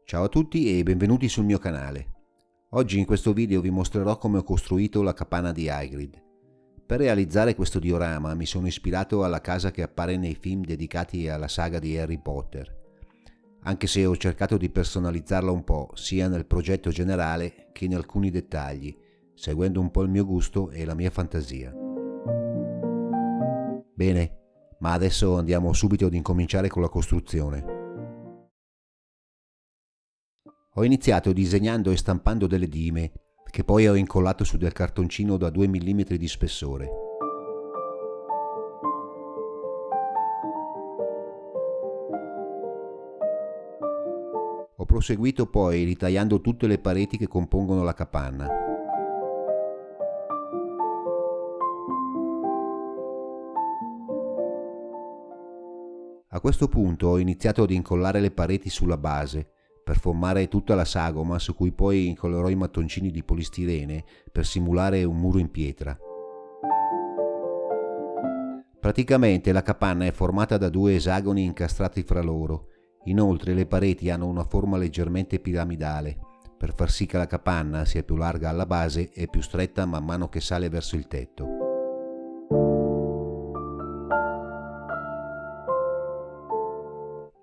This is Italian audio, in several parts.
Ciao a tutti e benvenuti sul mio canale. Oggi in questo video vi mostrerò come ho costruito la capanna di Hagrid. Per realizzare questo diorama mi sono ispirato alla casa che appare nei film dedicati alla saga di Harry Potter, anche se ho cercato di personalizzarla un po' sia nel progetto generale che in alcuni dettagli, seguendo un po' il mio gusto e la mia fantasia. Bene, ma adesso andiamo subito ad incominciare con la costruzione. Ho iniziato disegnando e stampando delle dime, che poi ho incollato su del cartoncino da 2 mm di spessore. Ho proseguito poi ritagliando tutte le pareti che compongono la capanna. A questo punto ho iniziato ad incollare le pareti sulla base, per formare tutta la sagoma su cui poi incollerò i mattoncini di polistirene per simulare un muro in pietra. Praticamente la capanna è formata da 2 esagoni incastrati fra loro. Inoltre le pareti hanno una forma leggermente piramidale, per far sì che la capanna sia più larga alla base e più stretta man mano che sale verso il tetto.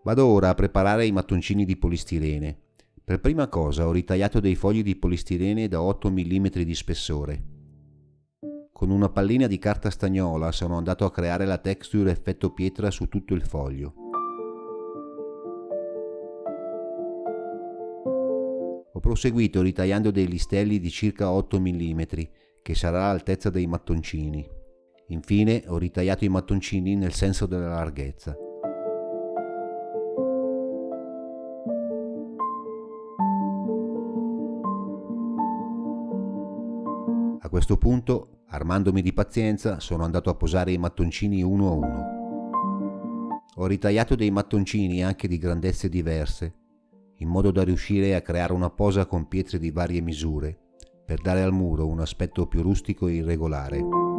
Vado ora a preparare i mattoncini di polistirene. Per prima cosa ho ritagliato dei fogli di polistirene da 8 mm di spessore. Con una pallina di carta stagnola sono andato a creare la texture effetto pietra su tutto il foglio. Ho proseguito ritagliando dei listelli di circa 8 mm, che sarà l'altezza dei mattoncini. Infine ho ritagliato i mattoncini nel senso della larghezza. A questo punto, armandomi di pazienza, sono andato a posare i mattoncini uno a uno. Ho ritagliato dei mattoncini anche di grandezze diverse, in modo da riuscire a creare una posa con pietre di varie misure, per dare al muro un aspetto più rustico e irregolare.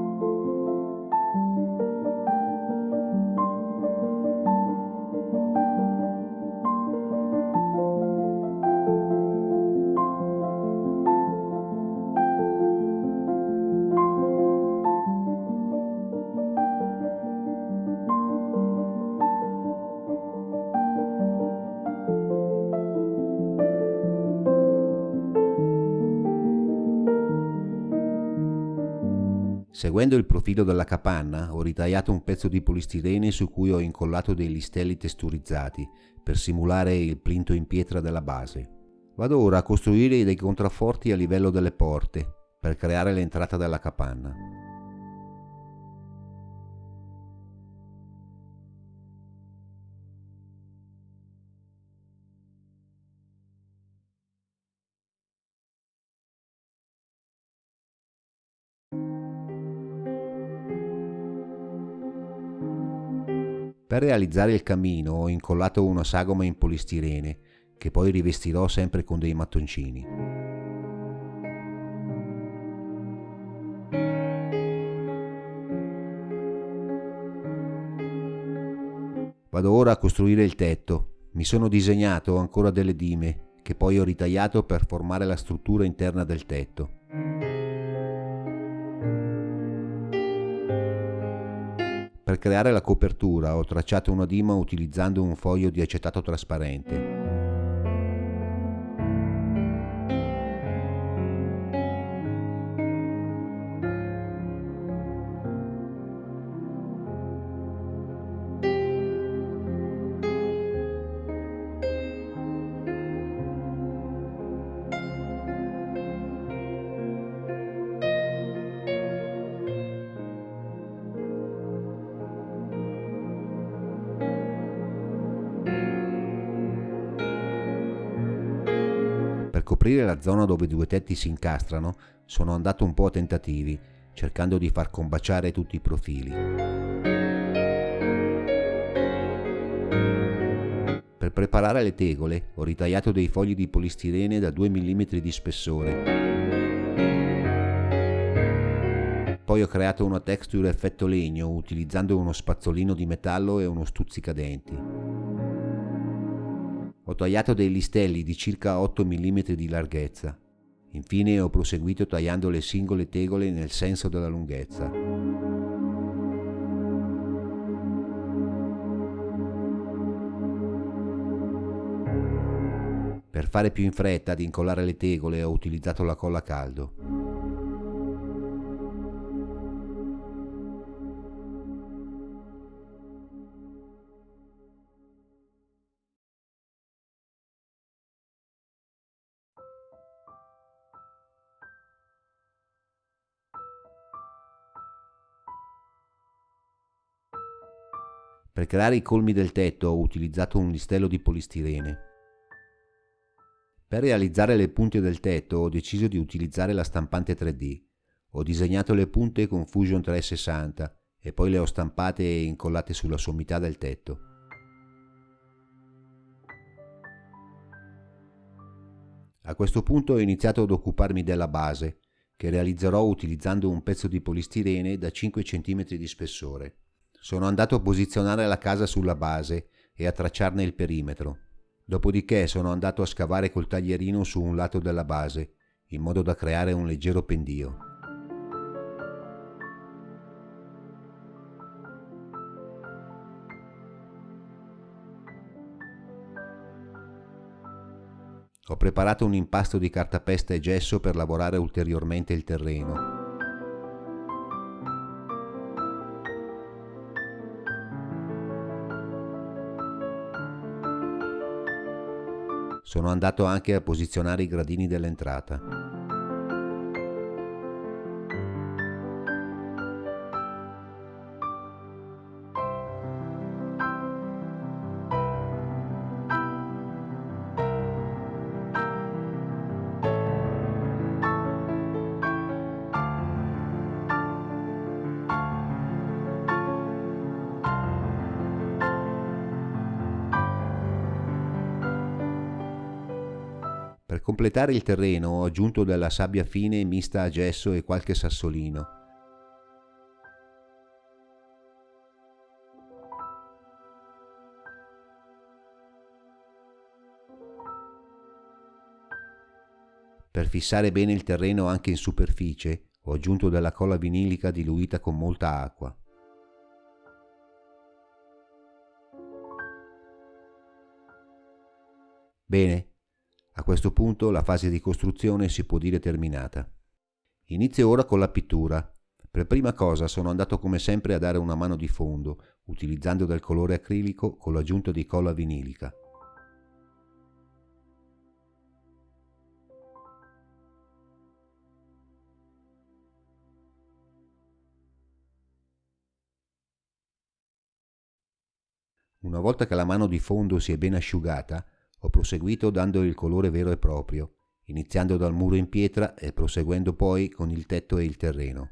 Seguendo il profilo della capanna, ho ritagliato un pezzo di polistirene su cui ho incollato dei listelli testurizzati per simulare il plinto in pietra della base. Vado ora a costruire dei contrafforti a livello delle porte per creare l'entrata della capanna. Per realizzare il camino ho incollato una sagoma in polistirene, che poi rivestirò sempre con dei mattoncini. Vado ora a costruire il tetto. Mi sono disegnato ancora delle dime, che poi ho ritagliato per formare la struttura interna del tetto. Per creare la copertura ho tracciato una dima utilizzando un foglio di acetato trasparente. Per coprire la zona dove i 2 tetti si incastrano, sono andato un po' a tentativi, cercando di far combaciare tutti i profili. Per preparare le tegole ho ritagliato dei fogli di polistirene da 2 mm di spessore. Poi ho creato una texture effetto legno utilizzando uno spazzolino di metallo e uno stuzzicadenti. Ho tagliato dei listelli di circa 8 mm di larghezza. Infine ho proseguito tagliando le singole tegole nel senso della lunghezza. Per fare più in fretta ad incollare le tegole ho utilizzato la colla a caldo. Per creare i colmi del tetto ho utilizzato un listello di polistirene. Per realizzare le punte del tetto ho deciso di utilizzare la stampante 3D. Ho disegnato le punte con Fusion 360 e poi le ho stampate e incollate sulla sommità del tetto. A questo punto ho iniziato ad occuparmi della base, che realizzerò utilizzando un pezzo di polistirene da 5 cm di spessore. Sono andato a posizionare la casa sulla base e a tracciarne il perimetro. Dopodiché sono andato a scavare col taglierino su un lato della base, in modo da creare un leggero pendio. Ho preparato un impasto di cartapesta e gesso per lavorare ulteriormente il terreno. Sono andato anche a posizionare i gradini dell'entrata. Per completare il terreno ho aggiunto della sabbia fine mista a gesso e qualche sassolino. Per fissare bene il terreno anche in superficie ho aggiunto della colla vinilica diluita con molta acqua. Bene. A questo punto la fase di costruzione si può dire terminata. Inizio ora con la pittura. Per prima cosa sono andato come sempre a dare una mano di fondo, utilizzando del colore acrilico con l'aggiunta di colla vinilica. Una volta che la mano di fondo si è ben asciugata, ho proseguito dando il colore vero e proprio, iniziando dal muro in pietra e proseguendo poi con il tetto e il terreno.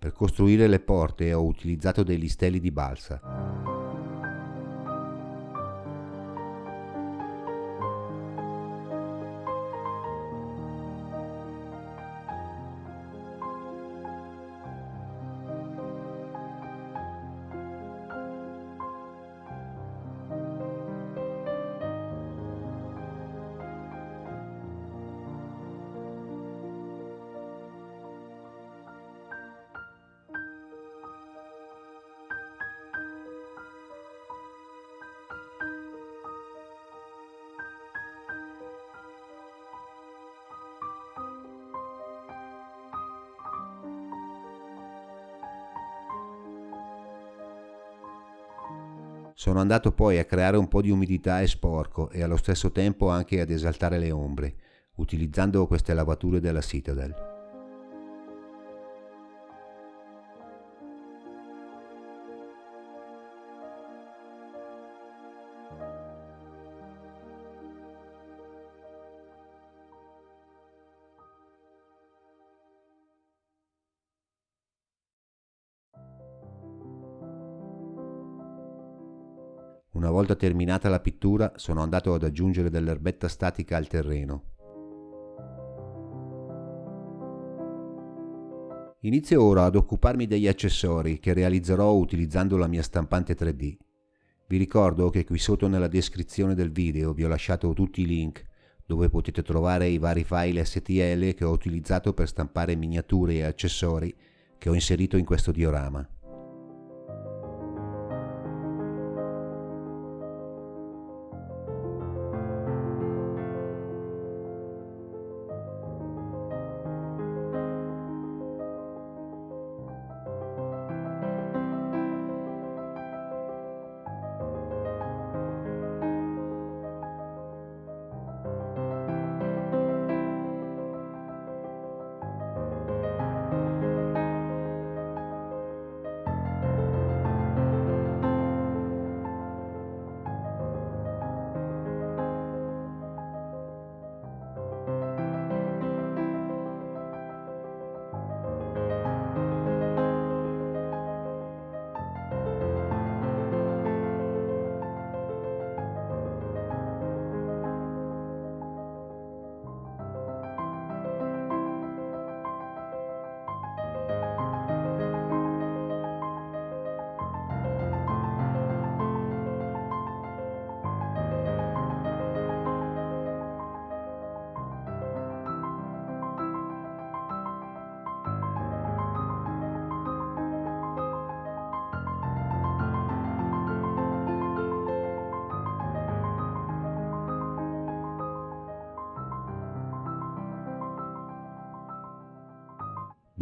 Per costruire le porte ho utilizzato dei listelli di balsa. Sono andato poi a creare un po' di umidità e sporco e allo stesso tempo anche ad esaltare le ombre, utilizzando queste lavature della Citadel. Una volta terminata la pittura, sono andato ad aggiungere dell'erbetta statica al terreno. Inizio ora ad occuparmi degli accessori che realizzerò utilizzando la mia stampante 3D. Vi ricordo che qui sotto nella descrizione del video vi ho lasciato tutti i link dove potete trovare i vari file STL che ho utilizzato per stampare miniature e accessori che ho inserito in questo diorama.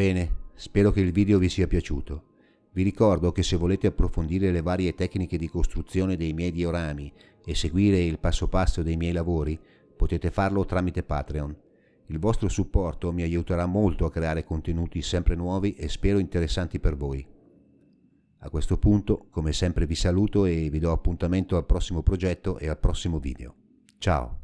Bene, spero che il video vi sia piaciuto. Vi ricordo che se volete approfondire le varie tecniche di costruzione dei miei diorami e seguire il passo passo dei miei lavori, potete farlo tramite Patreon. Il vostro supporto mi aiuterà molto a creare contenuti sempre nuovi e spero interessanti per voi. A questo punto, come sempre vi saluto e vi do appuntamento al prossimo progetto e al prossimo video. Ciao!